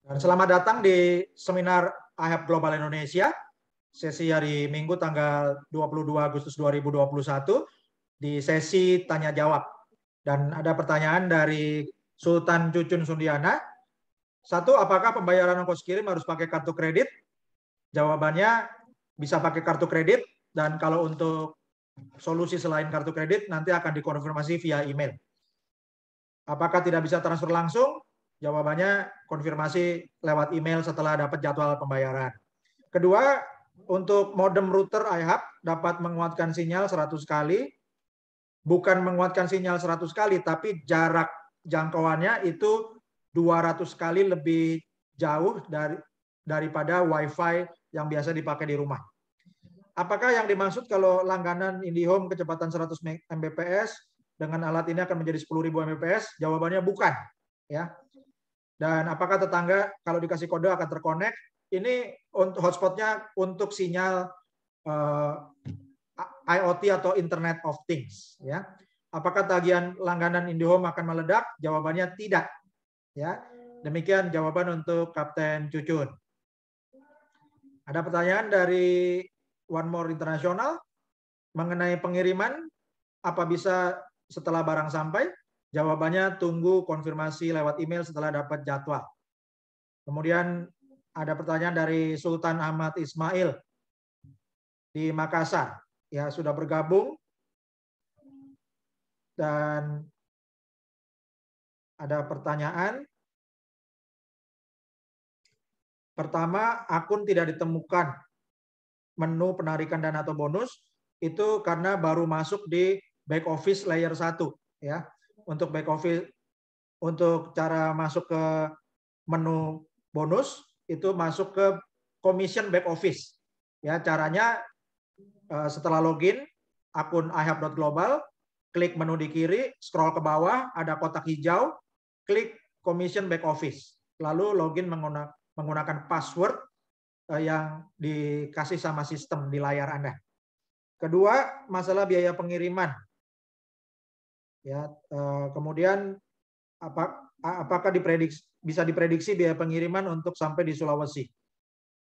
Dan selamat datang di seminar IHAP Global Indonesia, sesi hari Minggu tanggal 22 Agustus 2021 di sesi tanya jawab. Dan ada pertanyaan dari Sultan Cucun Sundiana. Satu, apakah pembayaran ongkos kirim harus pakai kartu kredit? Jawabannya bisa pakai kartu kredit, dan kalau untuk solusi selain kartu kredit nanti akan dikonfirmasi via email. Apakah tidak bisa transfer langsung? Jawabannya konfirmasi lewat email setelah dapat jadwal pembayaran. Kedua, untuk modem router iHub dapat menguatkan sinyal 100 kali. Bukan menguatkan sinyal 100 kali, tapi jarak jangkauannya itu 200 kali lebih jauh daripada Wi-Fi yang biasa dipakai di rumah. Apakah yang dimaksud kalau langganan IndiHome kecepatan 100 Mbps dengan alat ini akan menjadi 10.000 Mbps? Jawabannya bukan. Ya. Dan apakah tetangga kalau dikasih kode akan terkonek? Ini untuk hotspotnya untuk sinyal IoT atau Internet of Things. Ya. Apakah tagihan langganan IndiHome akan meledak? Jawabannya tidak. Ya. Demikian jawaban untuk Kapten Cucun. Ada pertanyaan dari One More International mengenai pengiriman. Apa bisa setelah barang sampai? Jawabannya tunggu konfirmasi lewat email setelah dapat jadwal. Kemudian ada pertanyaan dari Sultan Ahmad Ismail di Makassar. Ya, sudah bergabung. Dan ada pertanyaan. Pertama, akun tidak ditemukan menu penarikan dana atau bonus itu karena baru masuk di back office layer 1, ya. Untuk back office, untuk cara masuk ke menu bonus itu masuk ke commission back office. Ya, caranya setelah login akun ihub.global, klik menu di kiri, scroll ke bawah, ada kotak hijau, klik commission back office. Lalu login menggunakan password yang dikasih sama sistem di layar Anda. Kedua, masalah biaya pengiriman. Ya, kemudian apakah bisa diprediksi biaya pengiriman untuk sampai di Sulawesi?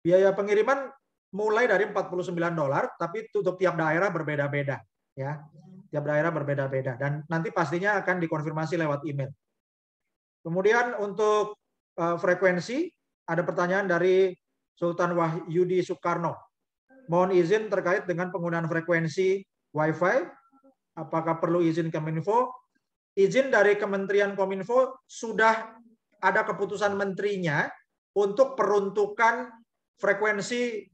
Biaya pengiriman mulai dari $49, tapi untuk tiap daerah berbeda-beda, ya. Tiap daerah berbeda-beda dan nanti pastinya akan dikonfirmasi lewat email. Kemudian untuk frekuensi ada pertanyaan dari Sultan Wahyudi Soekarno. Mohon izin terkait dengan penggunaan frekuensi Wi-Fi. Apakah perlu izin Kominfo? Izin dari Kementerian Kominfo sudah ada keputusan menterinya untuk peruntukan frekuensi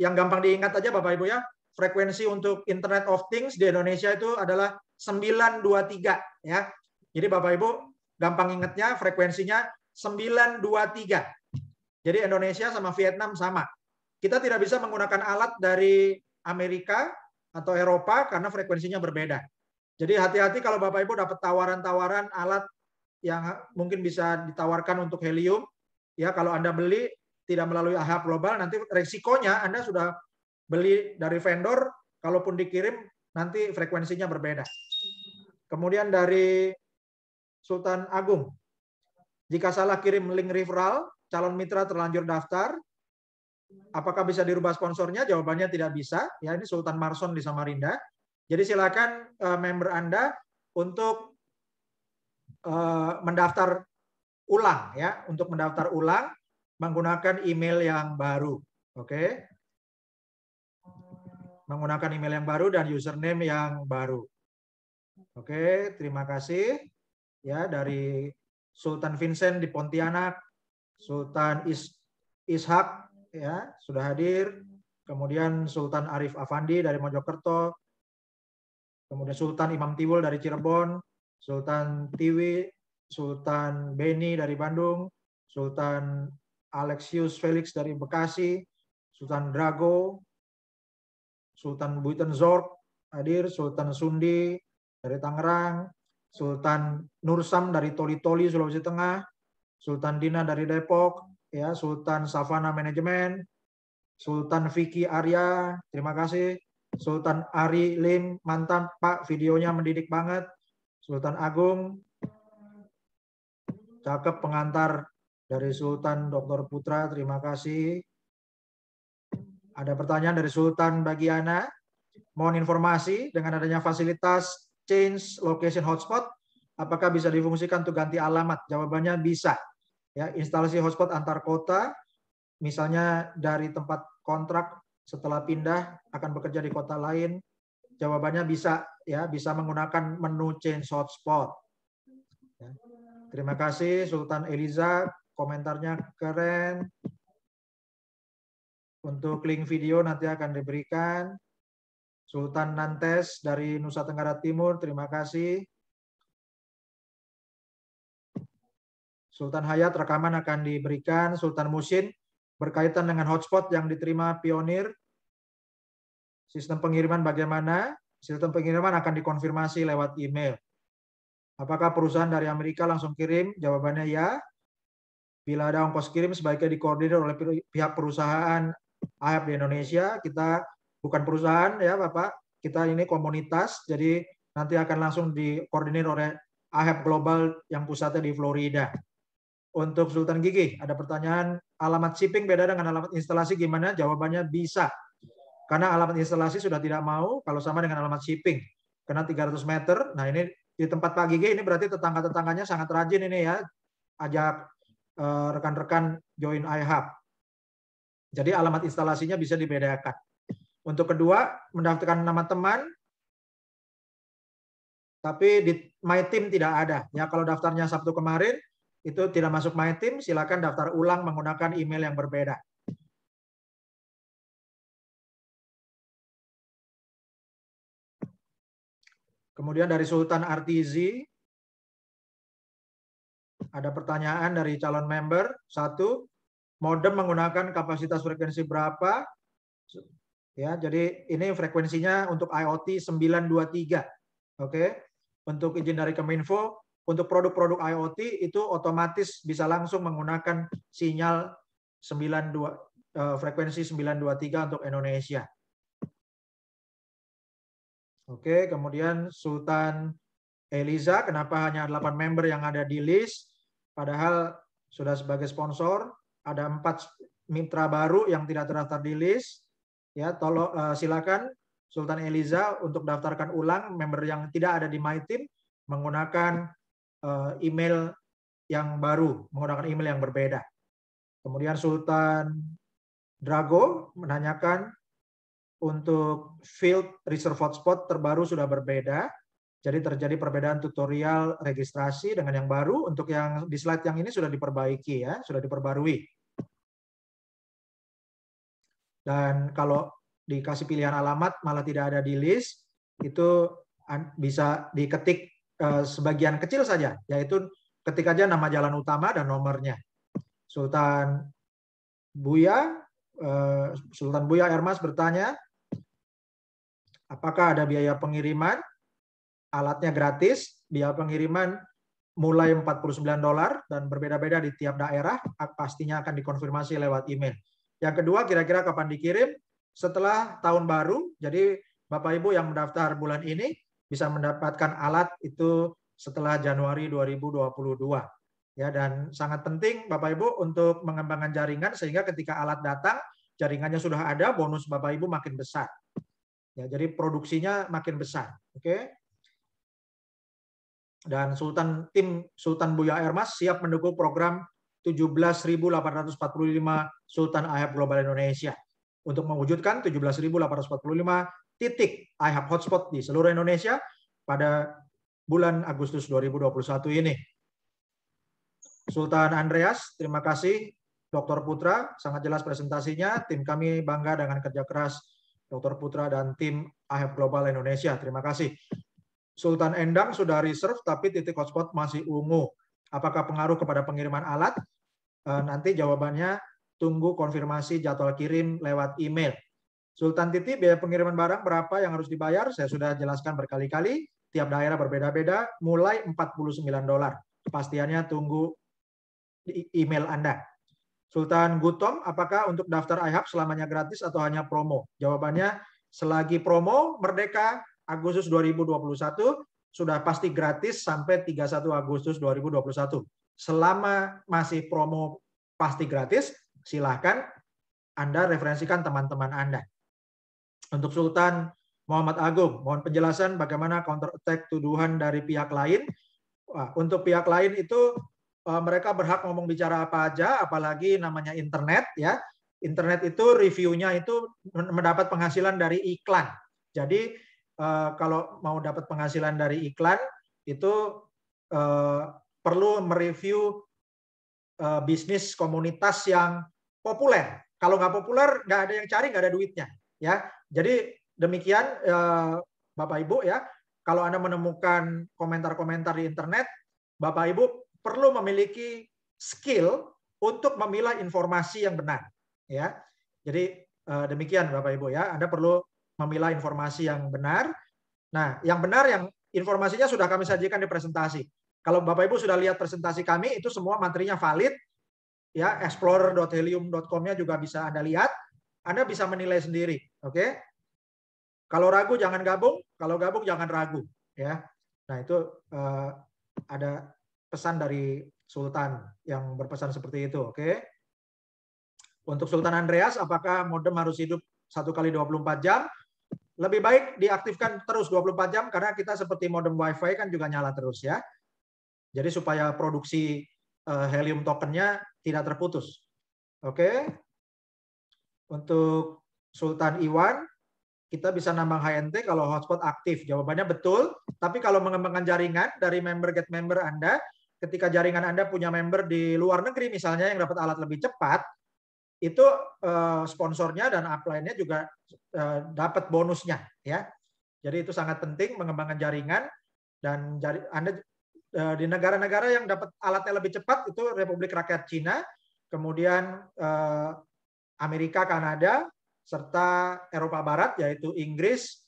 yang gampang diingat aja Bapak Ibu ya. Frekuensi untuk Internet of Things di Indonesia itu adalah 923 ya. Jadi Bapak Ibu gampang ingatnya frekuensinya 923. Jadi Indonesia sama Vietnam sama. Kita tidak bisa menggunakan alat dari Amerika atau Eropa karena frekuensinya berbeda. Jadi hati-hati kalau Bapak Ibu dapat tawaran-tawaran alat yang mungkin bisa ditawarkan untuk helium. Ya, kalau Anda beli tidak melalui IHAP Global, nanti resikonya Anda sudah beli dari vendor, kalaupun dikirim nanti frekuensinya berbeda. Kemudian dari Sultan Agung, jika salah kirim link referral, calon mitra terlanjur daftar, apakah bisa dirubah sponsornya? Jawabannya tidak bisa. Ya, ini Sultan Marson di Samarinda. Jadi silakan member Anda untuk mendaftar ulang ya, untuk mendaftar ulang menggunakan email yang baru. Oke. Menggunakan email yang baru dan username yang baru. Oke, terima kasih ya dari Sultan Vincent di Pontianak, Sultan Ishak ya sudah hadir, kemudian Sultan Arif Afandi dari Mojokerto, kemudian Sultan Imam Tiwul dari Cirebon, Sultan Tiwi, Sultan Beni dari Bandung, Sultan Alexius Felix dari Bekasi, Sultan Drago, Sultan Buitenzorg hadir, Sultan Sundi dari Tangerang, Sultan Nursam dari Toli-Toli Sulawesi Tengah, Sultan Dina dari Depok, ya, Sultan Savana Manajemen, Sultan Vicky Arya, terima kasih. Sultan Ari Lim, mantap Pak, videonya mendidik banget. Sultan Agung, cakep pengantar Dari Sultan Dr. Putra, terima kasih. Ada pertanyaan dari Sultan Bagiana. Mohon informasi dengan adanya fasilitas change location hotspot, apakah bisa difungsikan untuk ganti alamat? Jawabannya bisa. Ya, instalasi hotspot antar kota, misalnya dari tempat kontrak setelah pindah akan bekerja di kota lain, jawabannya bisa, ya, bisa menggunakan menu change hotspot. Ya. Terima kasih Sultan Eliza, komentarnya keren. Untuk link video nanti akan diberikan. Sultan Nantes dari Nusa Tenggara Timur, terima kasih. Sultan Hayat, rekaman akan diberikan. Sultan Musin, berkaitan dengan hotspot yang diterima Pionir, sistem pengiriman bagaimana? Sistem pengiriman akan dikonfirmasi lewat email. Apakah perusahaan dari Amerika langsung kirim? Jawabannya ya. Bila ada ongkos kirim, sebaiknya dikoordinir oleh pihak perusahaan IHAB di Indonesia. Kita bukan perusahaan ya Bapak, kita ini komunitas, jadi nanti akan langsung dikoordinir oleh IHAB Global yang pusatnya di Florida. Untuk Sultan Gigi, ada pertanyaan, alamat shipping beda dengan alamat instalasi gimana? Jawabannya bisa. Karena alamat instalasi sudah tidak mau kalau sama dengan alamat shipping. Karena 300 meter, nah ini di tempat Pak Gigi, ini berarti tetangga-tetangganya sangat rajin ini ya, ajak rekan-rekan join IHAB. Jadi alamat instalasinya bisa dibedakan. Untuk kedua, mendaftarkan nama teman, tapi di My Team tidak ada. Ya, kalau daftarnya Sabtu kemarin, itu tidak masuk My Team, silakan daftar ulang menggunakan email yang berbeda. Kemudian dari Sultan Artizi, ada pertanyaan dari calon member. 1, modem menggunakan kapasitas frekuensi berapa? Ya, jadi ini frekuensinya untuk IoT 923. Oke. Untuk izin dari Kominfo, untuk produk-produk IoT itu otomatis bisa langsung menggunakan sinyal 92 frekuensi 923 untuk Indonesia. Oke, kemudian Sultan Eliza, kenapa hanya 8 member yang ada di list? Padahal sudah sebagai sponsor, ada 4 mitra baru yang tidak terdaftar di list. Ya, tolong silakan Sultan Eliza untuk daftarkan ulang member yang tidak ada di My Team menggunakan email yang baru, menggunakan email yang berbeda. Kemudian Sultan Drago menanyakan untuk field reserve hotspot terbaru sudah berbeda. Jadi terjadi perbedaan tutorial registrasi dengan yang baru. Untuk yang di slide yang ini sudah diperbaiki ya, sudah diperbarui. Dan kalau dikasih pilihan alamat malah tidak ada di list, itu bisa diketik sebagian kecil saja, yaitu ketik aja nama jalan utama dan nomornya. Sultan Buya Ermas bertanya, apakah ada biaya pengiriman? Alatnya gratis, biaya pengiriman mulai $49 dan berbeda-beda di tiap daerah, pastinya akan dikonfirmasi lewat email. Yang kedua, kira-kira kapan dikirim? Setelah tahun baru, jadi Bapak Ibu yang mendaftar bulan ini bisa mendapatkan alat itu setelah Januari 2022. Ya, dan sangat penting Bapak Ibu untuk mengembangkan jaringan sehingga ketika alat datang, jaringannya sudah ada, bonus Bapak Ibu makin besar. Ya, jadi produksinya makin besar. Oke. Dan tim Sultan Buya Ermas siap mendukung program 17.845 Sultan IHAB Global Indonesia untuk mewujudkan 17.845 titik IHAB hotspot di seluruh Indonesia pada bulan Agustus 2021 ini. Sultan Andreas, terima kasih. Dr. Putra, sangat jelas presentasinya. Tim kami bangga dengan kerja keras Dr. Putra dan tim IHAB Global Indonesia. Terima kasih. Sultan Endang sudah reserve tapi titik hotspot masih ungu. Apakah pengaruh kepada pengiriman alat? Nanti jawabannya tunggu konfirmasi jadwal kirim lewat email. Sultan Titi, biaya pengiriman barang berapa yang harus dibayar? Saya sudah jelaskan berkali-kali. Tiap daerah berbeda-beda, mulai $49. Kepastiannya tunggu di email Anda. Sultan Gutom, apakah untuk daftar IHAB selamanya gratis atau hanya promo? Jawabannya, selagi promo Merdeka Agustus 2021 sudah pasti gratis sampai 31 Agustus 2021. Selama masih promo pasti gratis, silahkan Anda referensikan teman-teman Anda. Untuk Sultan Muhammad Agung, mohon penjelasan bagaimana counter attack tuduhan dari pihak lain. Untuk pihak lain itu mereka berhak ngomong bicara apa aja, apalagi namanya internet ya. Internet itu reviewnya itu mendapat penghasilan dari iklan. Jadi kalau mau dapat penghasilan dari iklan itu perlu mereview bisnis komunitas yang populer. Kalau nggak populer, nggak ada yang cari, nggak ada duitnya. Ya, jadi demikian Bapak Ibu ya. Kalau Anda menemukan komentar-komentar di internet, Bapak Ibu perlu memiliki skill untuk memilah informasi yang benar. Ya, jadi demikian Bapak Ibu ya. Anda perlu memilah informasi yang benar. Nah, yang benar yang informasinya sudah kami sajikan di presentasi. Kalau Bapak Ibu sudah lihat presentasi kami, itu semua materinya valid. Ya, explorer.helium.com-nya juga bisa Anda lihat. Anda bisa menilai sendiri, oke? Kalau ragu jangan gabung, kalau gabung jangan ragu, ya. Nah, itu ada pesan dari Sultan yang berpesan seperti itu, oke? Untuk Sultan Andreas, apakah modem harus hidup 1 kali 24 jam? Lebih baik diaktifkan terus 24 jam karena kita seperti modem WiFi kan juga nyala terus ya. Jadi supaya produksi helium tokennya tidak terputus. Oke. Untuk Sultan Iwan, kita bisa nambah HNT kalau hotspot aktif. Jawabannya betul. Tapi kalau mengembangkan jaringan dari member get member Anda, ketika jaringan Anda punya member di luar negeri misalnya yang dapat alat lebih cepat, itu sponsornya dan upline-nya juga dapat bonusnya ya. Jadi itu sangat penting mengembangkan jaringan dan Anda di negara-negara yang dapat alatnya lebih cepat itu Republik Rakyat Cina, kemudian Amerika, Kanada, serta Eropa Barat yaitu Inggris,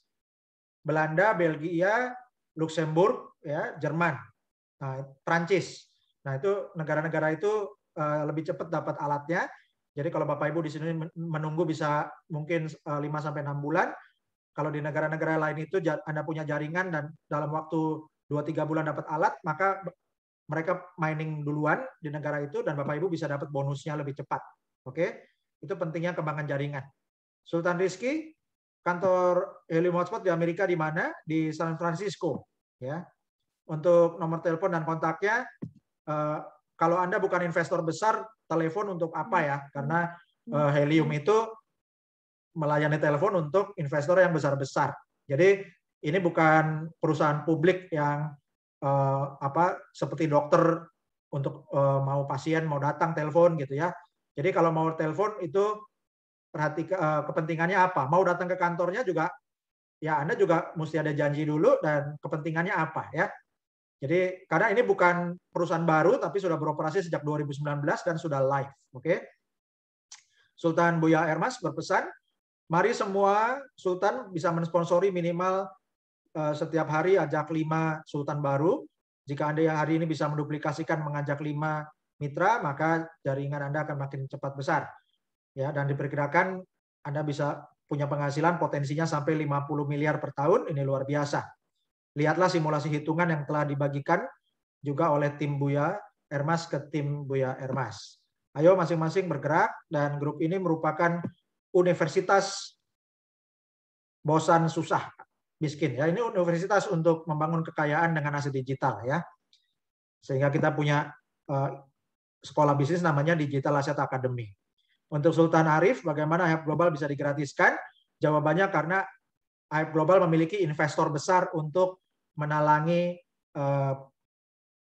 Belanda, Belgia, Luxembourg, ya, Jerman, Prancis. Nah itu negara-negara itu lebih cepat dapat alatnya. Jadi kalau Bapak Ibu di sini menunggu bisa mungkin 5-6 bulan. Kalau di negara-negara lain itu Anda punya jaringan dan dalam waktu 2-3 bulan dapat alat, maka mereka mining duluan di negara itu dan Bapak Ibu bisa dapat bonusnya lebih cepat. Oke? Itu pentingnya kembangan jaringan. Sultan Rizky, kantor Helium Hotspot di Amerika di mana? Di San Francisco. Ya. Untuk nomor telepon dan kontaknya, kalau Anda bukan investor besar, telepon untuk apa ya? Karena Helium itu melayani telepon untuk investor yang besar-besar. Jadi ini bukan perusahaan publik yang seperti dokter untuk mau pasien mau datang telepon gitu ya. Jadi kalau mau telepon itu perhatikan kepentingannya apa. Mau datang ke kantornya juga ya Anda juga mesti ada janji dulu dan kepentingannya apa ya. Jadi karena ini bukan perusahaan baru tapi sudah beroperasi sejak 2019 dan sudah live, oke? Sultan Buya Ermas berpesan, mari semua Sultan bisa mensponsori minimal setiap hari ajak 5 Sultan baru. Jika Anda yang hari ini bisa menduplikasikan mengajak 5 mitra, maka jaringan Anda akan makin cepat besar. Ya, dan diperkirakan Anda bisa punya penghasilan potensinya sampai 50 miliar per tahun, ini luar biasa. Lihatlah simulasi hitungan yang telah dibagikan juga oleh tim Buya Ermas ke tim Buya Ermas. Ayo masing-masing bergerak dan grup ini merupakan universitas bosan susah miskin ya. Ini universitas untuk membangun kekayaan dengan aset digital ya. Sehingga kita punya sekolah bisnis namanya Digital Asset Academy. Untuk Sultan Arif, bagaimana Hype Global bisa digratiskan? Jawabannya karena Hype Global memiliki investor besar untuk menalangi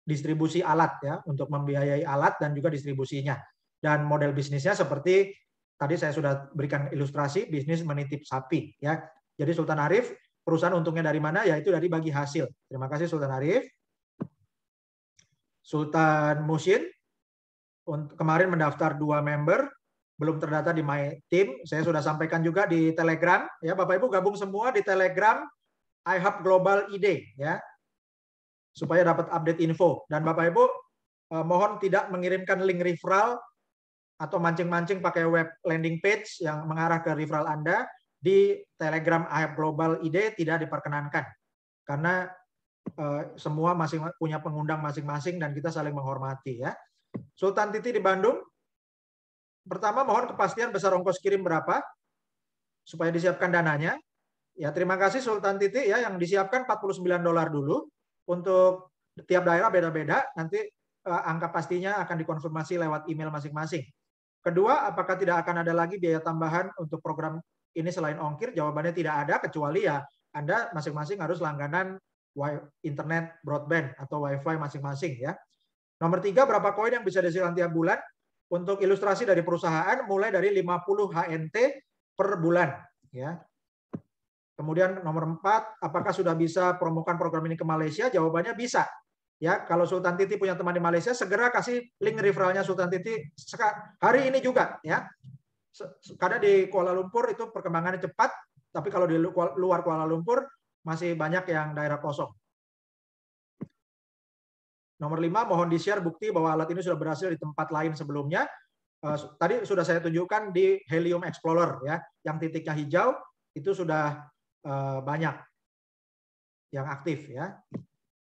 distribusi alat ya, untuk membiayai alat dan juga distribusinya. Dan model bisnisnya seperti tadi saya sudah berikan ilustrasi bisnis menitip sapi ya. Jadi Sultan Arif perusahaan untungnya dari mana? Yaitu dari bagi hasil. Terima kasih Sultan Arif. Sultan Musin kemarin mendaftar 2 member, belum terdata di My Team. Saya sudah sampaikan juga di Telegram. Ya, Bapak Ibu gabung semua di Telegram iHub Global ID ya, supaya dapat update info. Dan Bapak Ibu mohon tidak mengirimkan link referral atau mancing-mancing pakai web landing page yang mengarah ke referral Anda di Telegram iHub Global ID tidak diperkenankan. Karena semua masing punya pengundang masing-masing dan kita saling menghormati ya. Sultan Titi di Bandung. Pertama, mohon kepastian besar ongkos kirim berapa supaya disiapkan dananya. Ya, terima kasih Sultan Titi ya, yang disiapkan $49 dulu. Untuk tiap daerah beda-beda, nanti angka pastinya akan dikonfirmasi lewat email masing-masing. Kedua, apakah tidak akan ada lagi biaya tambahan untuk program ini selain ongkir? Jawabannya tidak ada, kecuali ya Anda masing-masing harus langganan internet broadband atau wifi masing-masing ya. Nomor 3, berapa koin yang bisa dihasilkan tiap bulan? Untuk ilustrasi dari perusahaan mulai dari 50 HNT per bulan ya. Kemudian nomor 4, apakah sudah bisa promokan program ini ke Malaysia? Jawabannya bisa. Ya, kalau Sultan Titi punya teman di Malaysia, segera kasih link referralnya Sultan Titi hari ini juga ya. Karena di Kuala Lumpur itu perkembangannya cepat, tapi kalau di luar Kuala Lumpur masih banyak yang daerah kosong. Nomor 5, mohon di-share bukti bahwa alat ini sudah berhasil di tempat lain sebelumnya. Tadi sudah saya tunjukkan di Helium Explorer ya, yang titiknya hijau itu sudah banyak yang aktif ya.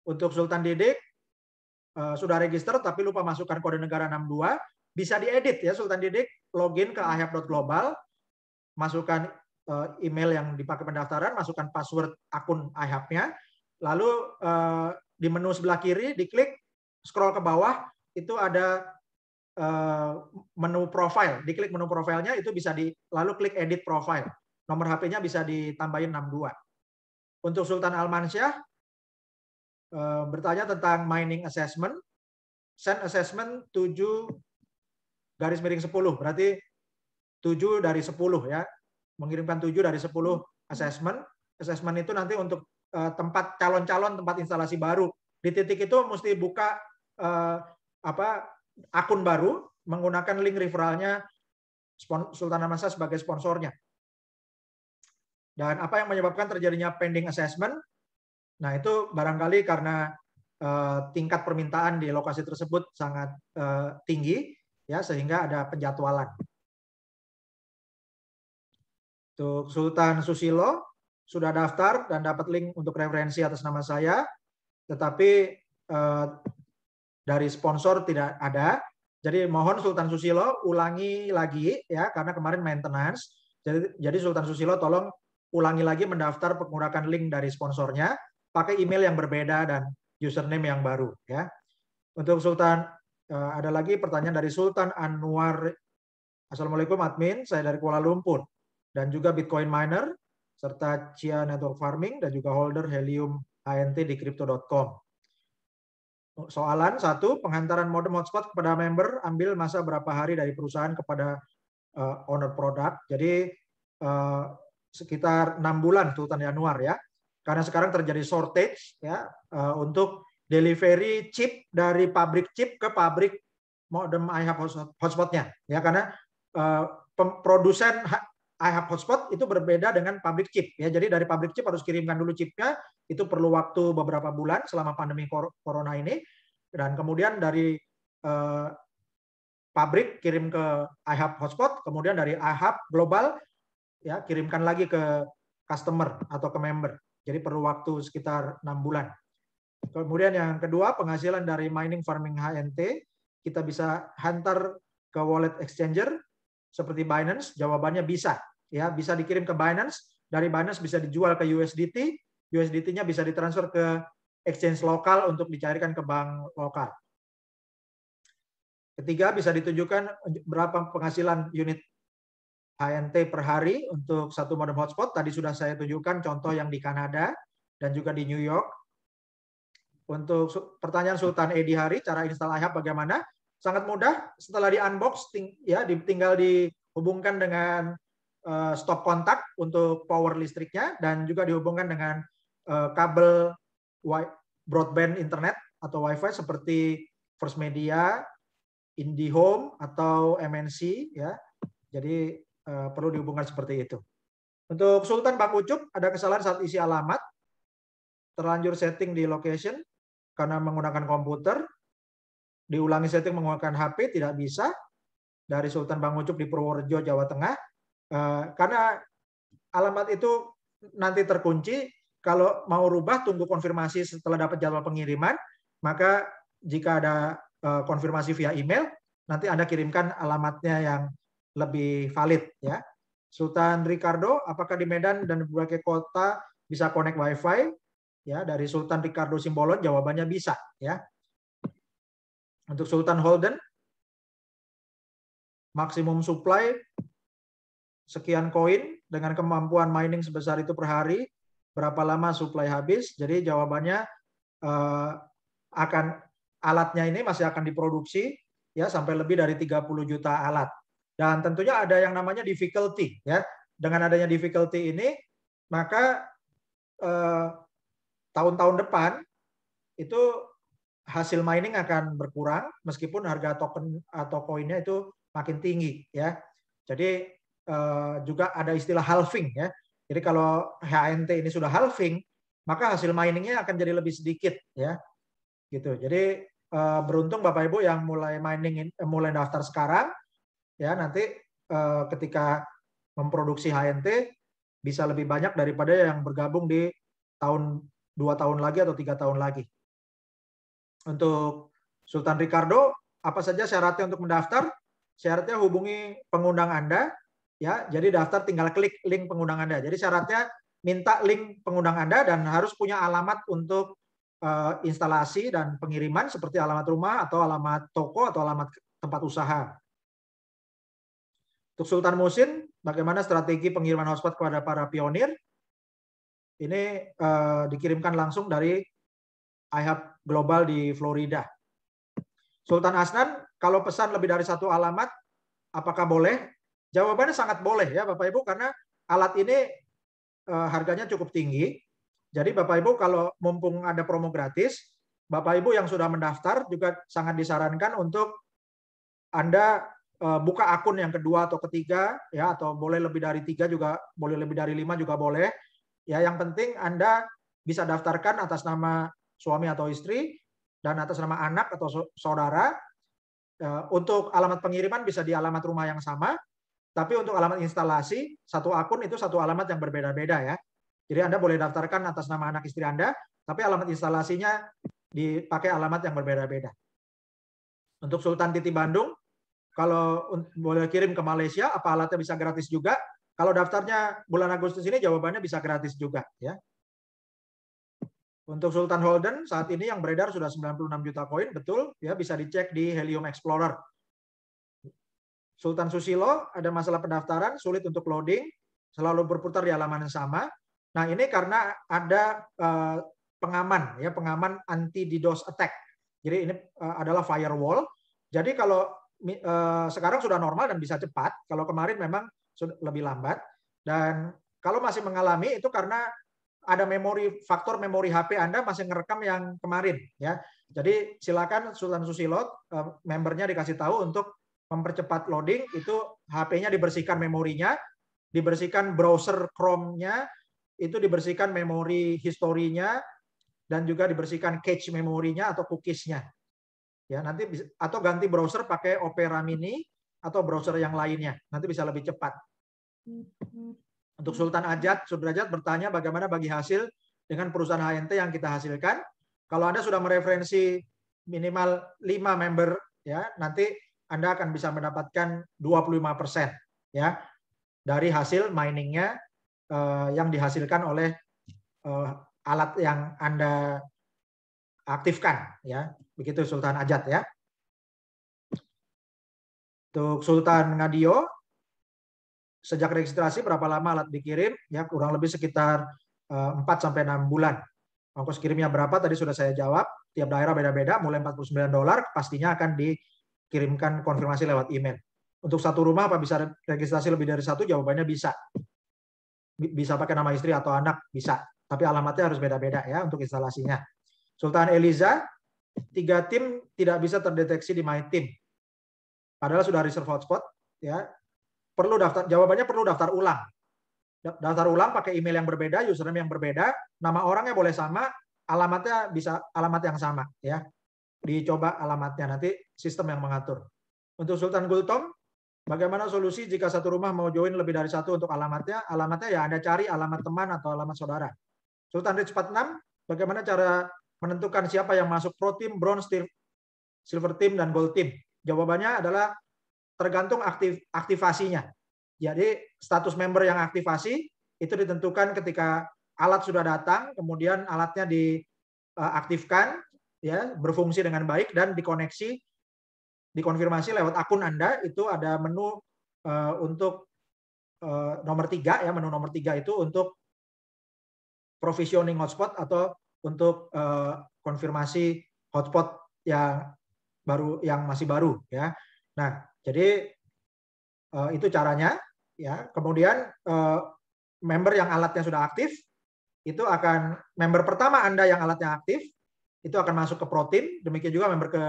Untuk Sultan Didik sudah register tapi lupa masukkan kode negara 62, bisa diedit ya Sultan Didik, login ke ihap.global, masukkan email yang dipakai pendaftaran, masukkan password akun ihap-nya, lalu di menu sebelah kiri diklik, scroll ke bawah, itu ada menu profile. Diklik menu profilnya, itu bisa lalu klik edit profile. Nomor HP-nya bisa ditambahin 62. Untuk Sultan Almansyah, bertanya tentang mining assessment. Send assessment 7/10. Berarti 7 dari 10 ya. Mengirimkan 7 dari 10 assessment. Assessment itu nanti untuk tempat calon-calon tempat instalasi baru. Di titik itu mesti buka akun baru menggunakan link referralnya Sultan Almansyah sebagai sponsornya. Dan apa yang menyebabkan terjadinya pending assessment? Nah, itu barangkali karena tingkat permintaan di lokasi tersebut sangat tinggi ya, sehingga ada penjadwalan. Untuk Sultan Susilo sudah daftar dan dapat link untuk referensi atas nama saya, tetapi dari sponsor tidak ada. Jadi mohon Sultan Susilo ulangi lagi ya, karena kemarin maintenance. Jadi Sultan Susilo tolong ulangi lagi mendaftar menggunakan link dari sponsornya, pakai email yang berbeda dan username yang baru ya. Untuk Sultan ada lagi pertanyaan dari Sultan Anwar. Assalamualaikum admin, saya dari Kuala Lumpur dan juga Bitcoin miner serta Chia Network Farming dan juga holder Helium HNT di crypto.com. Soalan 1, penghantaran modem hotspot kepada member ambil masa berapa hari dari perusahaan kepada owner produk. Jadi sekitar 6 bulan Sultan Januar ya. Karena sekarang terjadi shortage ya untuk delivery chip dari pabrik chip ke pabrik modem ihap hotspotnya ya, karena produsen ihap hotspot itu berbeda dengan pabrik chip ya. Jadi dari pabrik chip harus kirimkan dulu chipnya, itu perlu waktu beberapa bulan selama pandemi corona ini, dan kemudian dari pabrik kirim ke ihap hotspot, kemudian dari ihap global ya kirimkan lagi ke customer atau ke member. Jadi perlu waktu sekitar 6 bulan. Kemudian yang kedua, penghasilan dari mining farming HNT kita bisa hantar ke wallet exchanger seperti Binance. Jawabannya bisa ya, bisa dikirim ke Binance, dari Binance bisa dijual ke USDT, USDT-nya bisa ditransfer ke exchange lokal untuk dicairkan ke bank lokal. Ketiga, bisa ditunjukkan berapa penghasilan unit HNT per hari untuk satu modem hotspot. Tadi sudah saya tunjukkan contoh yang di Kanada dan juga di New York. Untuk pertanyaan Sultan Edi Hari, cara install ihap bagaimana? Sangat mudah. Setelah di unbox, ya tinggal dihubungkan dengan stop kontak untuk power listriknya, dan juga dihubungkan dengan kabel broadband internet atau wifi seperti First Media, IndiHome atau MNC ya. Jadi perlu dihubungkan seperti itu. Untuk Sultan Bang Ucup ada kesalahan saat isi alamat, terlanjur setting di location karena menggunakan komputer, diulangi setting menggunakan HP tidak bisa. Dari Sultan Bang Ucup di Purworejo, Jawa Tengah, karena alamat itu nanti terkunci kalau mau rubah tunggu konfirmasi setelah dapat jadwal pengiriman, maka jika ada konfirmasi via email, nanti Anda kirimkan alamatnya yang lebih valid ya. Sultan Ricardo, apakah di Medan dan berbagai kota bisa connect WiFi? Ya, dari Sultan Ricardo Simbolon jawabannya bisa ya. Untuk Sultan Holden, maksimum supply sekian koin dengan kemampuan mining sebesar itu per hari, berapa lama supply habis? Jadi jawabannya akan alatnya ini masih akan diproduksi ya sampai lebih dari 30 juta alat. Dan tentunya ada yang namanya difficulty ya. Dengan adanya difficulty ini maka tahun-tahun depan itu hasil mining akan berkurang meskipun harga token atau koinnya itu makin tinggi ya. Jadi juga ada istilah halving ya. Jadi kalau HNT ini sudah halving, maka hasil miningnya akan jadi lebih sedikit ya. Gitu. Jadi beruntung Bapak Ibu yang mulai mining mulai daftar sekarang ya, nanti ketika memproduksi HNT bisa lebih banyak daripada yang bergabung di tahun 2 tahun lagi atau 3 tahun lagi. Untuk Sultan Ricardo, apa saja syaratnya untuk mendaftar? Syaratnya hubungi pengundang Anda, ya. Jadi daftar tinggal klik link pengundang Anda. Jadi syaratnya minta link pengundang Anda dan harus punya alamat untuk instalasi dan pengiriman seperti alamat rumah atau alamat toko atau alamat tempat usaha. Untuk Sultan Muhsin, bagaimana strategi pengiriman hotspot kepada para pionir? Ini dikirimkan langsung dari iHub Global di Florida. Sultan Asnan, kalau pesan lebih dari satu alamat, apakah boleh? Jawabannya sangat boleh ya Bapak Ibu, karena alat ini harganya cukup tinggi. Jadi Bapak Ibu kalau mumpung ada promo gratis, Bapak Ibu yang sudah mendaftar juga sangat disarankan untuk Anda buka akun yang kedua atau ketiga, ya, atau boleh lebih dari 3 juga, boleh lebih dari 5 juga boleh. Ya, yang penting Anda bisa daftarkan atas nama suami atau istri dan atas nama anak atau saudara. Untuk alamat pengiriman bisa di alamat rumah yang sama, tapi untuk alamat instalasi satu akun itu satu alamat yang berbeda-beda ya. Jadi Anda boleh daftarkan atas nama anak istri Anda, tapi alamat instalasinya dipakai alamat yang berbeda-beda. Untuk Sultan Titi Bandung, kalau boleh kirim ke Malaysia, apa alatnya bisa gratis juga? Kalau daftarnya bulan Agustus ini jawabannya bisa gratis juga ya. Untuk Sultan Holden saat ini yang beredar sudah 96 juta koin, betul ya, bisa dicek di Helium Explorer. Sultan Susilo ada masalah pendaftaran, sulit untuk loading, selalu berputar di halaman yang sama. Nah, ini karena ada pengaman ya, pengaman anti DDoS attack. Jadi ini adalah firewall. Jadi kalau sekarang sudah normal dan bisa cepat, kalau kemarin memang lebih lambat, dan kalau masih mengalami itu karena ada faktor memori HP Anda masih ngerekam yang kemarin ya. Jadi silakan Sultan Susilo membernya dikasih tahu untuk mempercepat loading, itu HP-nya dibersihkan memorinya, dibersihkan browser Chrome-nya, itu dibersihkan memori historinya, dan juga dibersihkan cache memorinya atau cookies-nya. Ya, nanti atau ganti browser pakai Opera Mini atau browser yang lainnya. Nanti bisa lebih cepat. Untuk Sultan Ajat, Sudrajat bertanya bagaimana bagi hasil dengan perusahaan HNT yang kita hasilkan. Kalau Anda sudah mereferensi minimal 5 member ya, nanti Anda akan bisa mendapatkan 25% ya dari hasil miningnya yang dihasilkan oleh alat yang Anda aktifkan ya. Begitu Sultan Ajat ya. Untuk Sultan Ngadio, sejak registrasi berapa lama alat dikirim? Ya, kurang lebih sekitar 4 sampai 6 bulan. Ongkos kirimnya berapa? Tadi sudah saya jawab. Tiap daerah beda-beda, mulai $49 pastinya akan dikirimkan konfirmasi lewat email. Untuk satu rumah apa bisa registrasi lebih dari satu? Jawabannya bisa. Bisa pakai nama istri atau anak, bisa. Tapi alamatnya harus beda-beda ya untuk instalasinya. Sultan Eliza, 3 tim tidak bisa terdeteksi di My Team. Padahal sudah reserve hotspot ya. Perlu daftar, jawabannya perlu daftar ulang. Daftar ulang pakai email yang berbeda, username yang berbeda, nama orangnya boleh sama, alamatnya bisa alamat yang sama ya. Dicoba alamatnya, nanti sistem yang mengatur. Untuk Sultan Gultom, bagaimana solusi jika satu rumah mau join lebih dari satu untuk alamatnya? Alamatnya ya Anda cari alamat teman atau alamat saudara. Sultan Reach 46, bagaimana cara menentukan siapa yang masuk Pro Team, Bronze Team, Silver Team, dan Gold Team? Jawabannya adalah tergantung aktivasinya. Jadi status member yang aktivasi itu ditentukan ketika alat sudah datang, kemudian alatnya diaktifkan, ya, berfungsi dengan baik dan dikoneksi, dikonfirmasi lewat akun Anda. Itu ada menu untuk nomor 3, ya, menu nomor 3 itu untuk provisioning hotspot atau untuk konfirmasi hotspot yang masih baru, ya. Nah, jadi itu caranya, ya. Kemudian member yang alatnya sudah aktif itu akan, member pertama Anda yang alatnya aktif itu akan masuk ke Pro Team, demikian juga member ke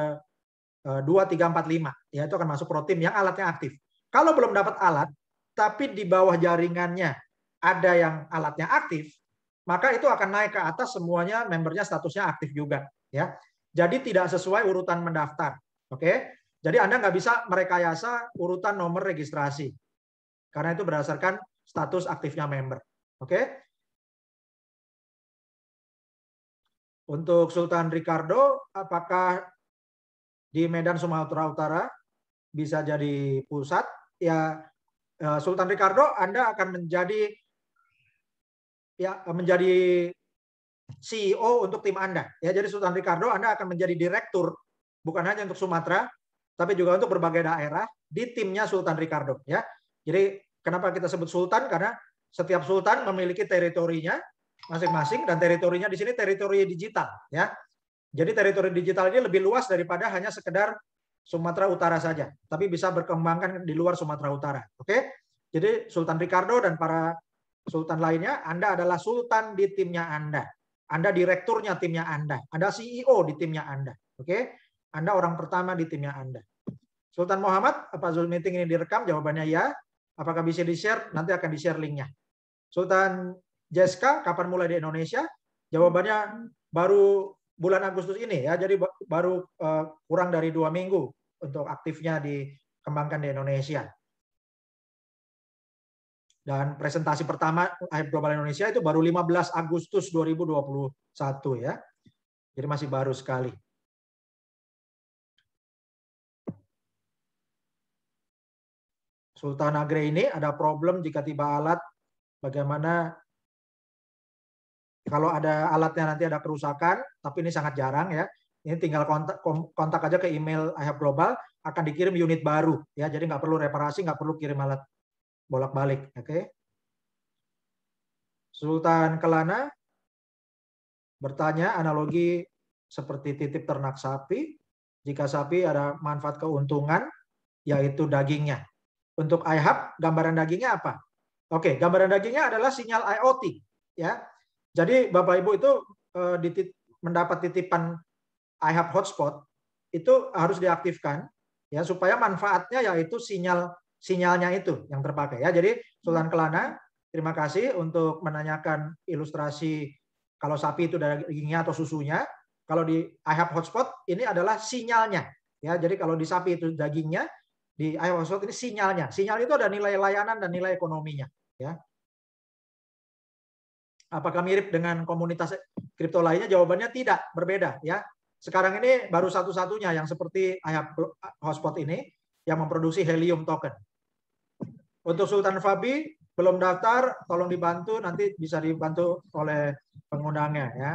2, 3, 4, 5, ya, itu akan masuk Pro Team yang alatnya aktif. Kalau belum dapat alat tapi di bawah jaringannya ada yang alatnya aktif, maka itu akan naik ke atas, semuanya membernya statusnya aktif juga, ya. Jadi tidak sesuai urutan mendaftar. Oke, jadi Anda nggak bisa merekayasa urutan nomor registrasi karena itu berdasarkan status aktifnya member. Oke. Untuk Sultan Ricardo, apakah di Medan Sumatera Utara bisa jadi pusat? Ya, Sultan Ricardo, Anda akan menjadi CEO untuk tim Anda. Ya, jadi Sultan Ricardo Anda akan menjadi direktur bukan hanya untuk Sumatera, tapi juga untuk berbagai daerah di timnya Sultan Ricardo. Ya, jadi kenapa kita sebut Sultan? Karena setiap Sultan memiliki teritorinya masing-masing, dan teritorinya di sini teritori digital. Ya, jadi teritori digital ini lebih luas daripada hanya sekedar Sumatera Utara saja, tapi bisa berkembangkan di luar Sumatera Utara. Oke, jadi Sultan Ricardo dan para Sultan lainnya, Anda adalah Sultan di timnya Anda. Anda direkturnya timnya Anda. Anda CEO di timnya Anda. Oke? Anda orang pertama di timnya Anda. Sultan Muhammad, apa Zoom meeting ini direkam? Jawabannya ya. Apakah bisa di-share? Nanti akan di-share linknya. Sultan Jessica, kapan mulai di Indonesia? Jawabannya baru bulan Agustus ini, ya. Jadi baru kurang dari 2 minggu untuk aktifnya dikembangkan di Indonesia. Dan presentasi pertama IHAP Global Indonesia itu baru 15 Agustus 2021, ya. Jadi masih baru sekali. Sultan Agre ini ada problem jika tiba alat, bagaimana kalau ada alatnya nanti ada kerusakan, tapi ini sangat jarang, ya. Ini tinggal kontak aja ke email IHAP Global, akan dikirim unit baru, ya. Jadi nggak perlu reparasi, nggak perlu kirim alat bolak-balik. Oke. Sultan Kelana bertanya analogi seperti titip ternak sapi. Jika sapi ada manfaat keuntungan, yaitu dagingnya. Untuk IHAP, gambaran dagingnya apa? Oke, gambaran dagingnya adalah sinyal IoT. Ya, jadi Bapak Ibu itu mendapat titipan IHAP hotspot itu harus diaktifkan, ya, supaya manfaatnya yaitu sinyalnya itu yang terpakai. Ya, jadi Sultan Kelana, terima kasih untuk menanyakan ilustrasi kalau sapi itu dagingnya atau susunya. Kalau di IHAP hotspot ini adalah sinyalnya. Ya, jadi kalau di sapi itu dagingnya, di IHAP hotspot ini sinyalnya. Sinyal itu ada nilai layanan dan nilai ekonominya. Ya. Apakah mirip dengan komunitas kripto lainnya? Jawabannya tidak, berbeda. Ya. Sekarang ini baru satu-satunya yang seperti IHAP hotspot ini yang memproduksi Helium token. Untuk Sultan Fabi belum daftar, tolong dibantu, nanti bisa dibantu oleh pengundangnya, ya.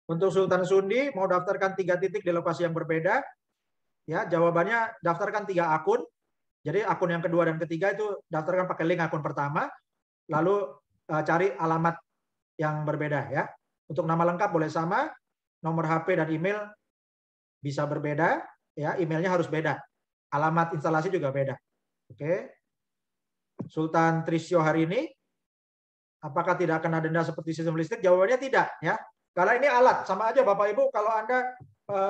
Untuk Sultan Sundi mau daftarkan 3 titik di lokasi yang berbeda, ya, jawabannya daftarkan 3 akun. Jadi akun yang kedua dan ketiga itu daftarkan pakai link akun pertama, lalu cari alamat yang berbeda, ya. Untuk nama lengkap boleh sama, nomor HP dan email bisa berbeda, ya, emailnya harus beda. Alamat instalasi juga beda. Oke. Sultan Trisio hari ini, apakah tidak kena denda seperti sistem listrik? Jawabannya tidak, ya. Karena ini alat, sama aja Bapak Ibu kalau Anda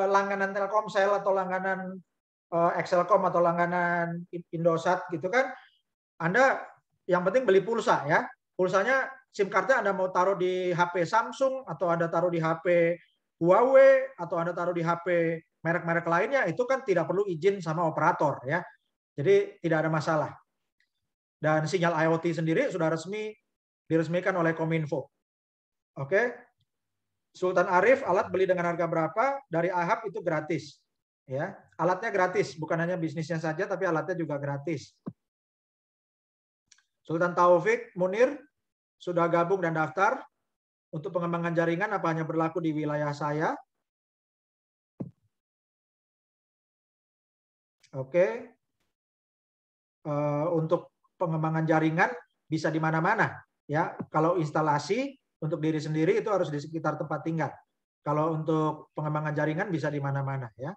langganan Telkomsel atau langganan Excelcom atau langganan Indosat gitu kan, Anda yang penting beli pulsa, ya. Pulsanya SIM cardnya Anda mau taruh di HP Samsung atau Anda taruh di HP Huawei atau Anda taruh di HP merek-merek lainnya, itu kan tidak perlu izin sama operator, ya. Jadi tidak ada masalah. Dan sinyal IoT sendiri sudah resmi diresmikan oleh Kominfo. Oke. Sultan Arif, alat beli dengan harga berapa? Dari Ahab itu gratis. Ya, alatnya gratis, bukan hanya bisnisnya saja, tapi alatnya juga gratis. Sultan Taufik Munir sudah gabung dan daftar. Untuk pengembangan jaringan apa hanya berlaku di wilayah saya? Oke. Untuk pengembangan jaringan bisa di mana-mana. Ya, kalau instalasi untuk diri sendiri itu harus di sekitar tempat tinggal. Kalau untuk pengembangan jaringan bisa di mana-mana. Ya.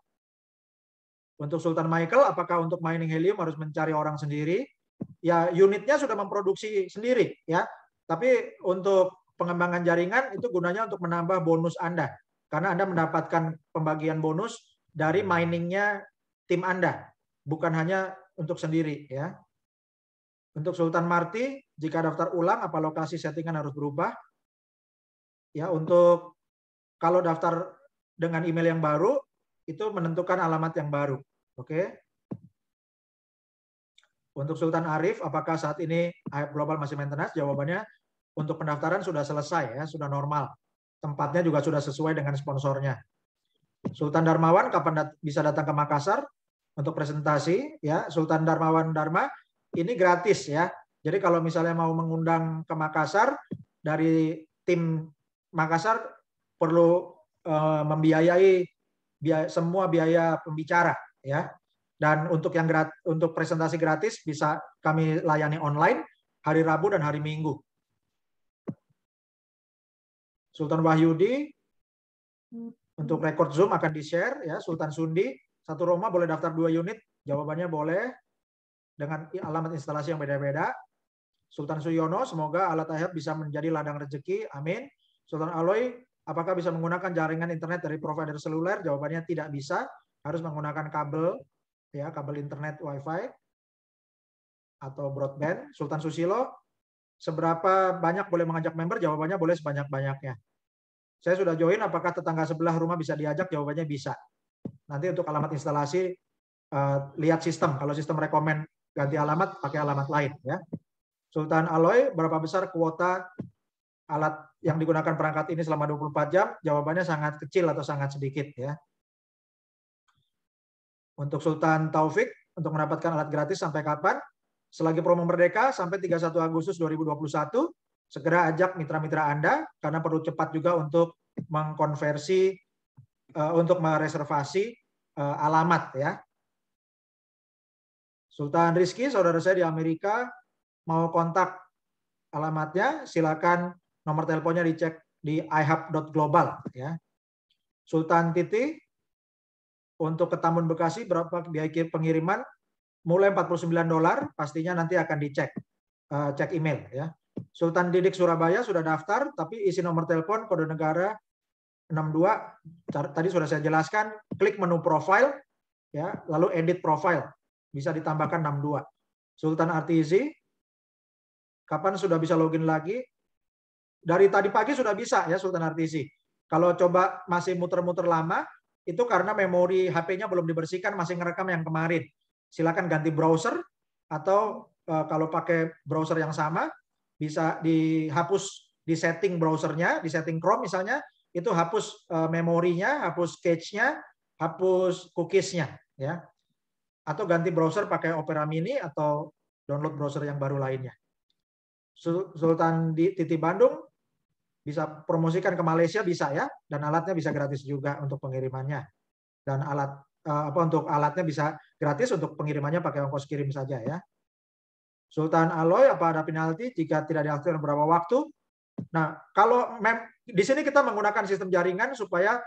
Untuk Sultan Michael, apakah untuk mining helium harus mencari orang sendiri? Ya, unitnya sudah memproduksi sendiri. Ya, tapi untuk pengembangan jaringan itu gunanya untuk menambah bonus Anda. Karena Anda mendapatkan pembagian bonus dari miningnya tim Anda. Bukan hanya untuk sendiri. Ya. Untuk Sultan Marti, jika daftar ulang, apa lokasi settingan harus berubah? Ya, untuk kalau daftar dengan email yang baru, itu menentukan alamat yang baru. Oke. Untuk Sultan Arif, apakah saat ini IHAB Global masih maintenance? Jawabannya, untuk pendaftaran sudah selesai, ya, sudah normal. Tempatnya juga sudah sesuai dengan sponsornya. Sultan Darmawan, kapan bisa datang ke Makassar untuk presentasi? Ya, Sultan Darmawan Dharma, ini gratis ya. Jadi kalau misalnya mau mengundang ke Makassar, dari tim Makassar perlu membiayai semua biaya pembicara ya. Dan untuk untuk presentasi gratis bisa kami layani online hari Rabu dan hari Minggu. Sultan Wahyudi untuk record Zoom akan di-share ya. Sultan Sundi, satu rumah boleh daftar 2 unit? Jawabannya boleh, dengan alamat instalasi yang beda-beda. Sultan Suyono, semoga alat IHAB bisa menjadi ladang rezeki. Amin. Sultan Aloy, apakah bisa menggunakan jaringan internet dari provider seluler? Jawabannya tidak bisa, harus menggunakan kabel ya, kabel internet WiFi atau broadband. Sultan Susilo, seberapa banyak boleh mengajak member? Jawabannya boleh sebanyak-banyaknya. Saya sudah join, apakah tetangga sebelah rumah bisa diajak? Jawabannya bisa. Nanti untuk alamat instalasi lihat sistem. Kalau sistem rekomen ganti alamat, pakai alamat lain ya. Sultan Aloy, berapa besar kuota alat yang digunakan perangkat ini selama 24 jam? Jawabannya sangat kecil atau sangat sedikit ya. Untuk Sultan Taufik, untuk mendapatkan alat gratis sampai kapan? Selagi promo Merdeka sampai 31 Agustus 2021, segera ajak mitra-mitra Anda karena perlu cepat juga untuk mengkonversi, untuk mereservasi alamat ya. Sultan Rizky, saudara saya di Amerika, mau kontak alamatnya, silakan nomor teleponnya dicek di ihub.global ya. Sultan Titi, untuk ke Tambun Bekasi berapa biaya pengiriman? Mulai $49, pastinya nanti akan dicek, cek email ya. Sultan Didik Surabaya sudah daftar, tapi isi nomor telepon kode negara 62. Tadi sudah saya jelaskan, klik menu profile ya, lalu edit profile, bisa ditambahkan 62. Sultan Artizi, kapan sudah bisa login lagi? Dari tadi pagi sudah bisa ya Sultan Artizi. Kalau coba masih muter-muter lama, itu karena memori HP-nya belum dibersihkan, masih ngerekam yang kemarin. Silakan ganti browser, atau kalau pakai browser yang sama, bisa dihapus di setting browsernya, di setting Chrome misalnya, itu hapus memorinya, hapus cache-nya, hapus cookies-nya. Ya. Atau ganti browser pakai Opera Mini, atau download browser yang baru lainnya. Sultan Titi Bandung, bisa promosikan ke Malaysia bisa ya, dan alatnya bisa gratis juga untuk pengirimannya. Dan untuk alatnya bisa gratis, untuk pengirimannya pakai ongkos kirim saja ya. Sultan Aloy, apa ada penalti jika tidak diaktifkan beberapa waktu? Nah, kalau di sini kita menggunakan sistem jaringan supaya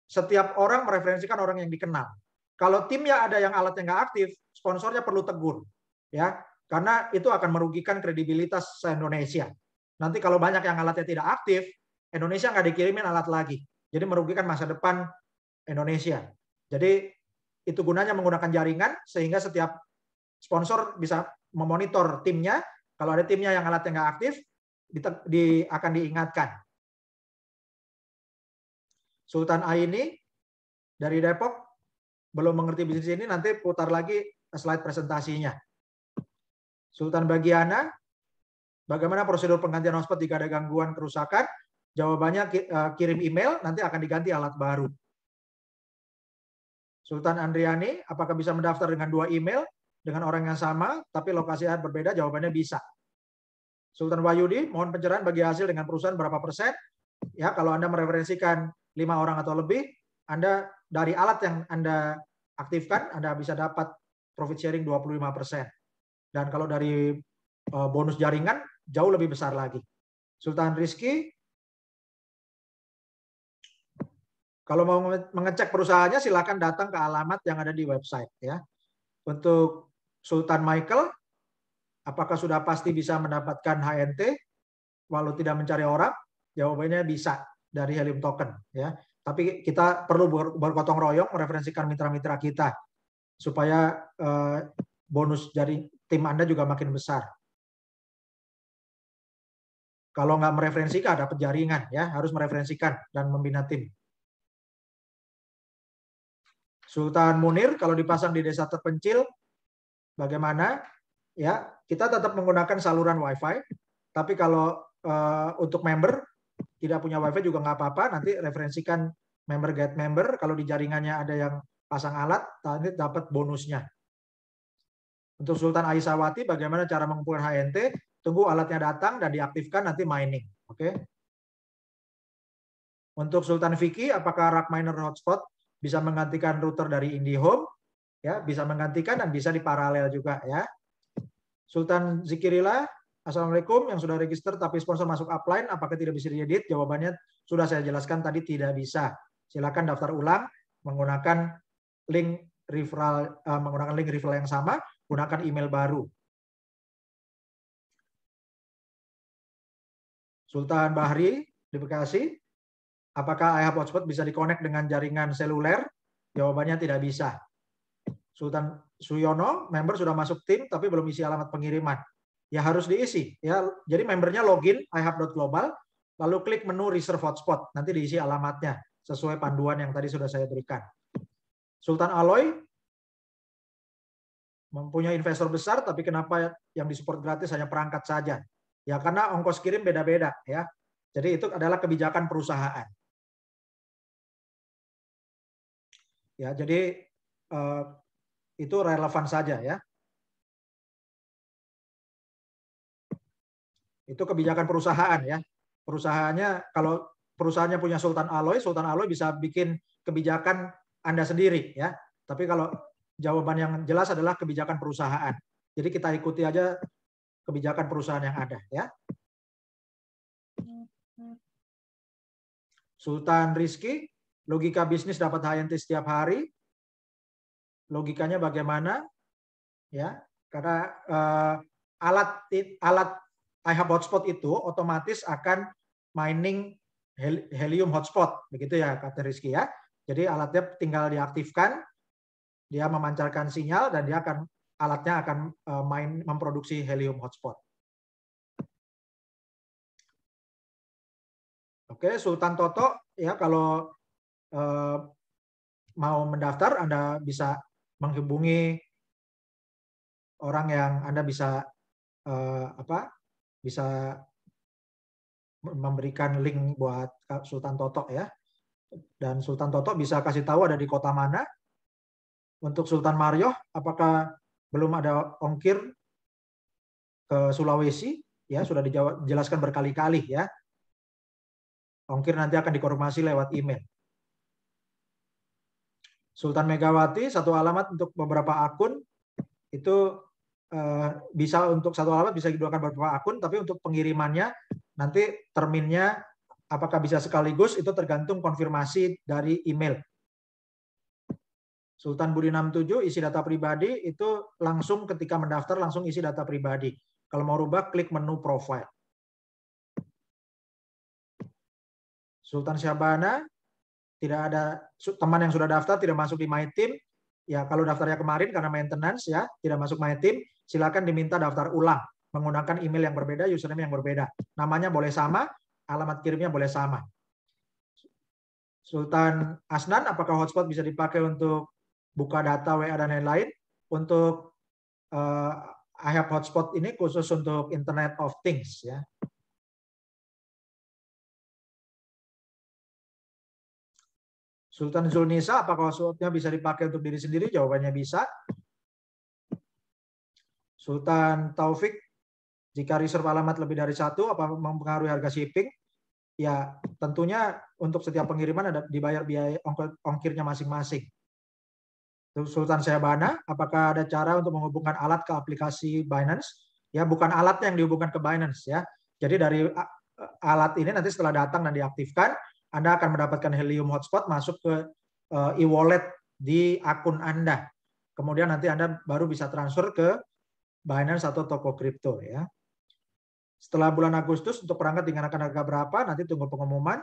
setiap orang mereferensikan orang yang dikenal. Kalau timnya ada yang alatnya nggak aktif, sponsornya perlu tegur ya, karena itu akan merugikan kredibilitas Indonesia. Nanti kalau banyak yang alatnya tidak aktif, Indonesia nggak dikirimin alat lagi. Jadi merugikan masa depan Indonesia. Jadi itu gunanya menggunakan jaringan, sehingga setiap sponsor bisa memonitor timnya. Kalau ada timnya yang alatnya nggak aktif, akan diingatkan. Sultan Aini dari Depok, belum mengerti bisnis ini, nanti putar lagi slide presentasinya. Sultan Bagiana, Bagaimana prosedur penggantian hotspot jika ada gangguan kerusakan? Jawabannya kirim email, nanti akan diganti alat baru. Sultan Andriani, apakah bisa mendaftar dengan 2 email dengan orang yang sama, tapi lokasi alat berbeda? Jawabannya bisa. Sultan Wahyudi, mohon pencerahan bagi hasil dengan perusahaan berapa persen? Ya, kalau Anda mereferensikan 5 orang atau lebih, Anda dari alat yang Anda aktifkan, Anda bisa dapat profit sharing 25%. Dan kalau dari bonus jaringan, jauh lebih besar lagi. Sultan Rizky, kalau mau mengecek perusahaannya, silakan datang ke alamat yang ada di website. Ya. Untuk Sultan Michael, apakah sudah pasti bisa mendapatkan HNT walau tidak mencari orang? Jawabannya bisa dari Helium Token. Ya. Tapi kita perlu bergotong royong mereferensikan mitra-mitra kita supaya bonus dari tim Anda juga makin besar. Kalau nggak mereferensikan, dapat jaringan, ya harus mereferensikan dan membina tim. Sultan Munir, kalau dipasang di desa terpencil, bagaimana? Ya, kita tetap menggunakan saluran WiFi, tapi kalau untuk member tidak punya WiFi juga nggak apa-apa. Nanti referensikan member get member. Kalau di jaringannya ada yang pasang alat, nanti dapat bonusnya. Untuk Sultan Aisyawati, bagaimana cara mengumpulkan HNT? Tunggu alatnya datang dan diaktifkan, nanti mining. Oke. Untuk Sultan Vicky, apakah Rackminer hotspot bisa menggantikan router dari IndiHome? Ya, bisa menggantikan dan bisa diparalel juga ya. Sultan Zikirila, Assalamualaikum, yang sudah register tapi sponsor masuk upline, apakah tidak bisa diedit? Jawabannya sudah saya jelaskan tadi, tidak bisa. Silakan daftar ulang menggunakan link referral yang sama, gunakan email baru. Sultan Bahri di Bekasi, apakah iHub Hotspot bisa dikonek dengan jaringan seluler? Jawabannya tidak bisa. Sultan Suyono, member sudah masuk tim tapi belum isi alamat pengiriman. Ya harus diisi. Ya, jadi membernya login ihub.global, lalu klik menu reserve hotspot, nanti diisi alamatnya sesuai panduan yang tadi sudah saya berikan. Sultan Aloy, mempunyai investor besar, tapi kenapa yang disupport gratis hanya perangkat saja? Ya karena ongkos kirim beda-beda ya. Jadi itu adalah kebijakan perusahaan. Ya, jadi itu relevan saja ya. Itu kebijakan perusahaan ya. Perusahaannya, kalau perusahaannya punya Sultan Aloy bisa bikin kebijakan Anda sendiri ya. Tapi kalau jawaban yang jelas adalah kebijakan perusahaan. Jadi kita ikuti aja kebijakan perusahaan yang ada ya. Sultan Rizky, logika bisnis dapat HNT setiap hari. Logikanya bagaimana? Ya, karena alat iHub hotspot itu otomatis akan mining helium hotspot, begitu ya kata Rizky ya. Jadi alatnya tinggal diaktifkan, dia memancarkan sinyal dan alatnya akan memproduksi helium hotspot. Oke, Sultan Toto ya, kalau mau mendaftar Anda bisa menghubungi orang yang Anda bisa bisa memberikan link buat Sultan Toto ya. Dan Sultan Toto bisa kasih tahu ada di kota mana. Untuk Sultan Mario, apakah belum ada ongkir ke Sulawesi? Ya, sudah dijelaskan berkali-kali ya. Ongkir nanti akan dikonfirmasi lewat email. Sultan Megawati, satu alamat untuk beberapa akun itu bisa, untuk satu alamat bisa digunakan beberapa akun, tapi untuk pengirimannya nanti terminnya apakah bisa sekaligus itu tergantung konfirmasi dari email. Sultan Budi 67, isi data pribadi itu langsung ketika mendaftar langsung isi data pribadi. Kalau mau rubah klik menu profile. Sultan Syabana, tidak ada teman yang sudah daftar tidak masuk di My Team. Ya, kalau daftarnya kemarin karena maintenance ya, tidak masuk My Team, silakan diminta daftar ulang menggunakan email yang berbeda, username yang berbeda. Namanya boleh sama, alamat kirimnya boleh sama. Sultan Asnan, apakah hotspot bisa dipakai untuk buka data WA dan lain-lain? Untuk IHAB hotspot ini khusus untuk Internet of Things ya. Sultan Zulnisa, apakah hotspotnya bisa dipakai untuk diri sendiri? Jawabannya bisa. Sultan Taufik, jika reserve alamat lebih dari 1, apa mempengaruhi harga shipping? Ya, tentunya untuk setiap pengiriman ada dibayar biaya ongkirnya masing-masing. Sultan Syahbana, apakah ada cara untuk menghubungkan alat ke aplikasi Binance? Ya, bukan alatnya yang dihubungkan ke Binance ya. Jadi dari alat ini nanti setelah datang dan diaktifkan, Anda akan mendapatkan Helium Hotspot masuk ke e-wallet di akun Anda. Kemudian nanti Anda baru bisa transfer ke Binance atau toko kripto ya. Setelah bulan Agustus untuk perangkat dikenakan harga berapa? Nanti tunggu pengumuman.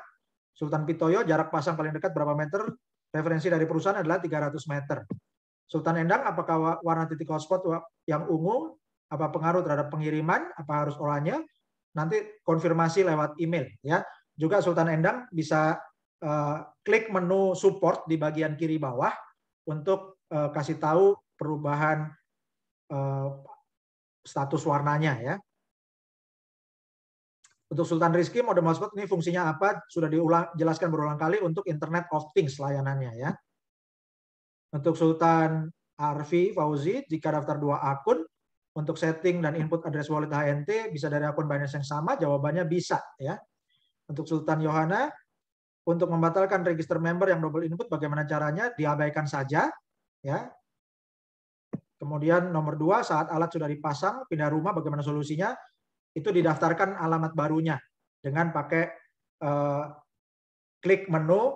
Sultan Pitoyo, jarak pasang paling dekat berapa meter? Referensi dari perusahaan adalah 300 meter. Sultan Endang, apakah warna titik hotspot yang ungu apa pengaruh terhadap pengiriman? Apa harus oranye? Nanti konfirmasi lewat email ya. Juga Sultan Endang bisa klik menu support di bagian kiri bawah untuk kasih tahu perubahan status warnanya ya. Untuk Sultan Rizky, modem hotspot ini fungsinya apa? Sudah dijelaskan berulang kali untuk Internet of Things layanannya ya. Untuk Sultan Arfi Fauzi, jika daftar 2 akun, untuk setting dan input address wallet HNT bisa dari akun Binance yang sama? Jawabannya bisa ya. Untuk Sultan Yohana, untuk membatalkan register member yang double input bagaimana caranya? Diabaikan saja ya. Kemudian nomor 2, saat alat sudah dipasang, pindah rumah bagaimana solusinya? Itu didaftarkan alamat barunya dengan pakai klik menu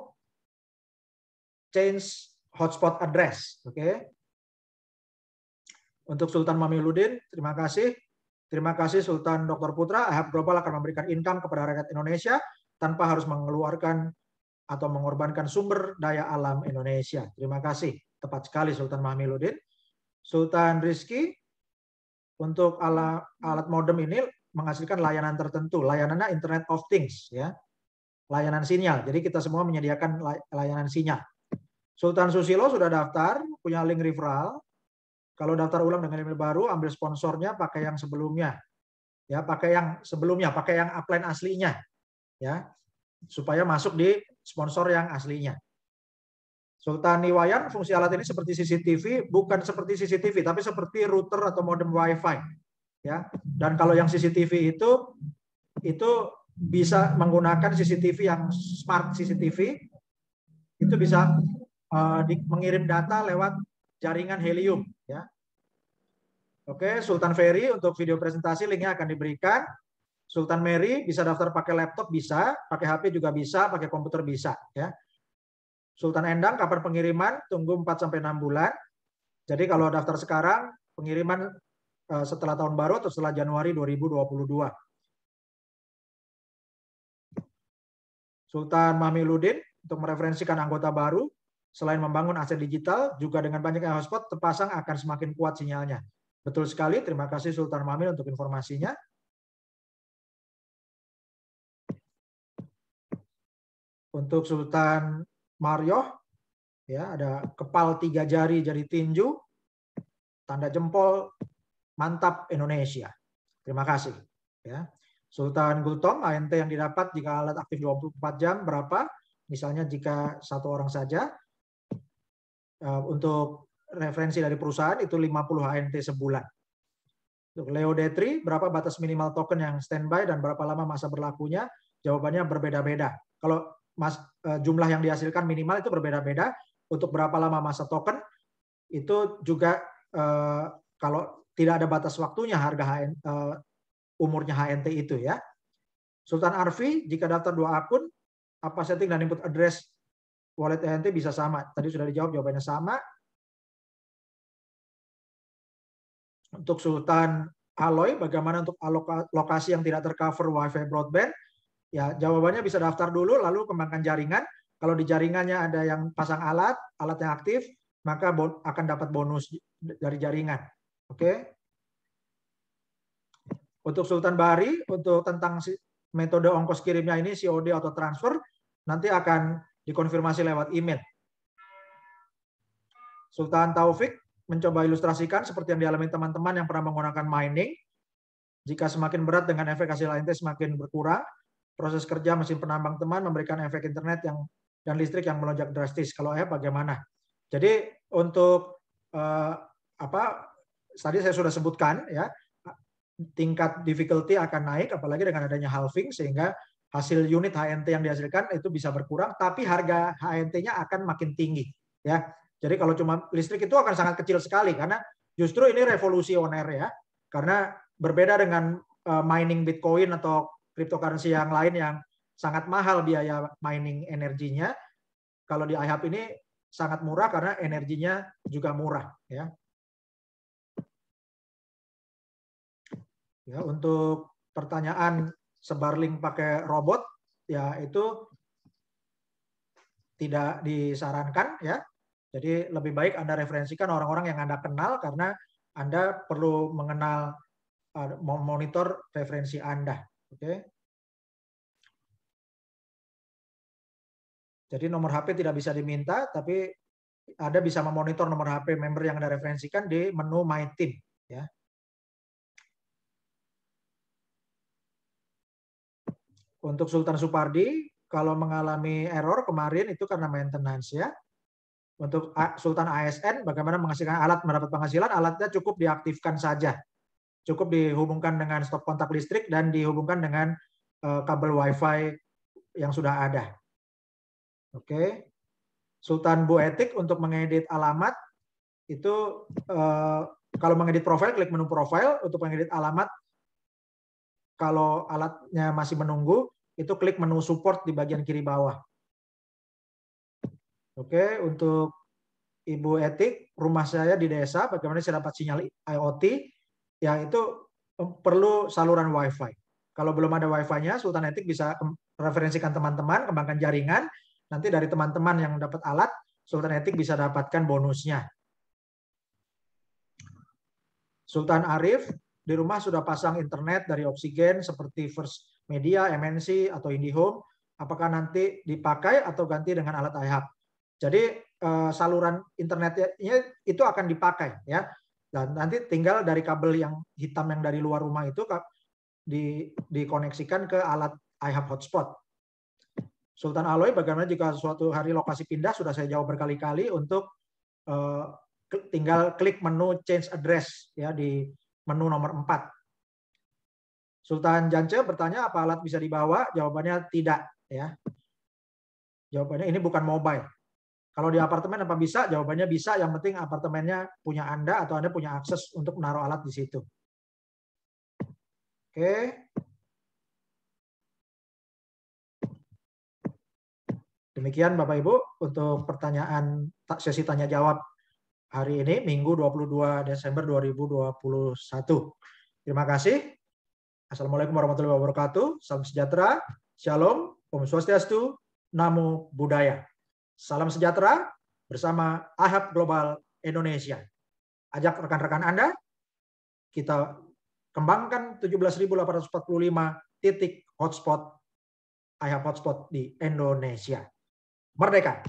change hotspot address. Oke. Untuk Sultan Mamiluddin, terima kasih. Terima kasih Sultan Dr. Putra. IHAB Global akan memberikan income kepada rakyat Indonesia tanpa harus mengeluarkan atau mengorbankan sumber daya alam Indonesia. Terima kasih. Tepat sekali Sultan Mamiluddin. Sultan Rizky, untuk alat modem ini menghasilkan layanan tertentu. Layanannya Internet of Things ya. Layanan sinyal. Jadi kita semua menyediakan layanan sinyal. Sultan Susilo sudah daftar, punya link referral. Kalau daftar ulang dengan email baru, ambil sponsornya pakai yang sebelumnya. Ya, pakai yang sebelumnya, pakai yang upline aslinya. Ya. Supaya masuk di sponsor yang aslinya. Sultan Niwayan, fungsi alat ini seperti CCTV, bukan seperti CCTV, tapi seperti router atau modem WiFi. Ya, dan kalau yang CCTV itu bisa menggunakan CCTV yang smart CCTV, itu bisa mengirim data lewat jaringan Helium. Ya, oke. Sultan Ferry untuk video presentasi linknya akan diberikan. Sultan Mary bisa daftar pakai laptop bisa, pakai HP juga bisa, pakai komputer bisa. Ya. Sultan Endang, kapan pengiriman? Tunggu 4-6 bulan. Jadi kalau daftar sekarang, pengiriman setelah tahun baru atau setelah Januari 2022. Sultan Mamiluddin, untuk mereferensikan anggota baru, selain membangun aset digital, juga dengan banyaknya hotspot terpasang akan semakin kuat sinyalnya. Betul sekali, terima kasih Sultan Mamil untuk informasinya. Untuk Sultan Marioh, ya ada kepal 3 jari tinju, tanda jempol, mantap Indonesia. Terima kasih. Ya. Sultan Gultom, ANT yang didapat jika alat aktif 24 jam berapa? Misalnya jika 1 orang saja. Untuk referensi dari perusahaan itu 50 HNT sebulan. Untuk Leo Detri, berapa batas minimal token yang standby dan berapa lama masa berlakunya? Jawabannya berbeda-beda. Kalau jumlah yang dihasilkan minimal itu berbeda-beda. Untuk berapa lama masa token itu juga kalau tidak ada batas waktunya harga umurnya HNT itu ya. Sultan Arfi, jika daftar 2 akun, apa setting dan input address wallet HNT bisa sama? Tadi sudah dijawab, jawabannya sama. Untuk Sultan Aloy, bagaimana untuk lokasi yang tidak tercover WiFi broadband? Ya, jawabannya bisa daftar dulu, lalu kembangkan jaringan. Kalau di jaringannya ada yang pasang alat yang aktif, maka akan dapat bonus dari jaringan. Oke. Untuk Sultan Bahari, untuk tentang metode ongkos kirimnya ini COD atau transfer, nanti akan dikonfirmasi lewat email. Sultan Taufik, mencoba ilustrasikan seperti yang dialami teman-teman yang pernah menggunakan mining. Jika semakin berat dengan efek hasil ANT semakin berkurang, proses kerja mesin penambang teman memberikan efek internet dan listrik yang melonjak drastis. Kalau bagaimana? Jadi untuk tadi saya sudah sebutkan ya, tingkat difficulty akan naik apalagi dengan adanya halving, sehingga hasil unit HNT yang dihasilkan itu bisa berkurang, tapi harga HNT-nya akan makin tinggi ya. Jadi kalau cuma listrik itu akan sangat kecil sekali, karena justru ini revolusioner ya, karena berbeda dengan mining Bitcoin atau cryptocurrency yang lain yang sangat mahal biaya mining energinya. Kalau di iHub ini sangat murah karena energinya juga murah ya. Ya, untuk pertanyaan sebar link pakai robot ya itu tidak disarankan ya. Jadi lebih baik Anda referensikan orang-orang yang Anda kenal, karena Anda perlu mengenal, memonitor referensi Anda. Oke. Jadi nomor HP tidak bisa diminta, tapi Anda bisa memonitor nomor HP member yang Anda referensikan di menu My Team ya. Untuk Sultan Supardi, kalau mengalami error kemarin itu karena maintenance ya. Untuk Sultan ASN, bagaimana menghasilkan alat mendapat penghasilan, alatnya cukup diaktifkan saja. Cukup dihubungkan dengan stop kontak listrik dan dihubungkan dengan kabel WiFi yang sudah ada. Oke. Sultan Bu Etik, untuk mengedit alamat, itu kalau mengedit profil, klik menu profile. Untuk mengedit alamat, kalau alatnya masih menunggu, itu klik menu support di bagian kiri bawah. Oke, untuk Ibu Etik, rumah saya di desa, bagaimana saya dapat sinyal IoT? Ya, itu perlu saluran WiFi. Kalau belum ada WiFi-nya, Sultan Etik bisa referensikan teman-teman, kembangkan jaringan. Nanti dari teman-teman yang dapat alat, Sultan Etik bisa dapatkan bonusnya. Sultan Arif, di rumah sudah pasang internet dari Oksigen seperti First Media, MNC, atau IndiHome. Apakah nanti dipakai atau ganti dengan alat iHub? Jadi saluran internetnya itu akan dipakai ya, dan nanti tinggal dari kabel yang hitam yang dari luar rumah itu dikoneksikan ke alat iHub hotspot. Sultan Aloy, bagaimana jika suatu hari lokasi pindah? Sudah saya jawab berkali-kali. Untuk tinggal klik menu change address ya di menu nomor 4. Sultan Jance bertanya apa alat bisa dibawa? Jawabannya tidak ya. Jawabannya ini bukan mobile. Kalau di apartemen apa bisa? Jawabannya bisa, yang penting apartemennya punya Anda atau Anda punya akses untuk menaruh alat di situ. Oke. Demikian Bapak Ibu untuk pertanyaan sesi tanya jawab hari ini, Minggu 22 Desember 2021. Terima kasih. Assalamualaikum warahmatullahi wabarakatuh. Salam sejahtera. Shalom. Om Swastiastu. Namo Buddhaya. Salam sejahtera bersama iHub Global Indonesia. Ajak rekan-rekan Anda, kita kembangkan 17.845 titik hotspot iHub hotspot di Indonesia. Merdeka!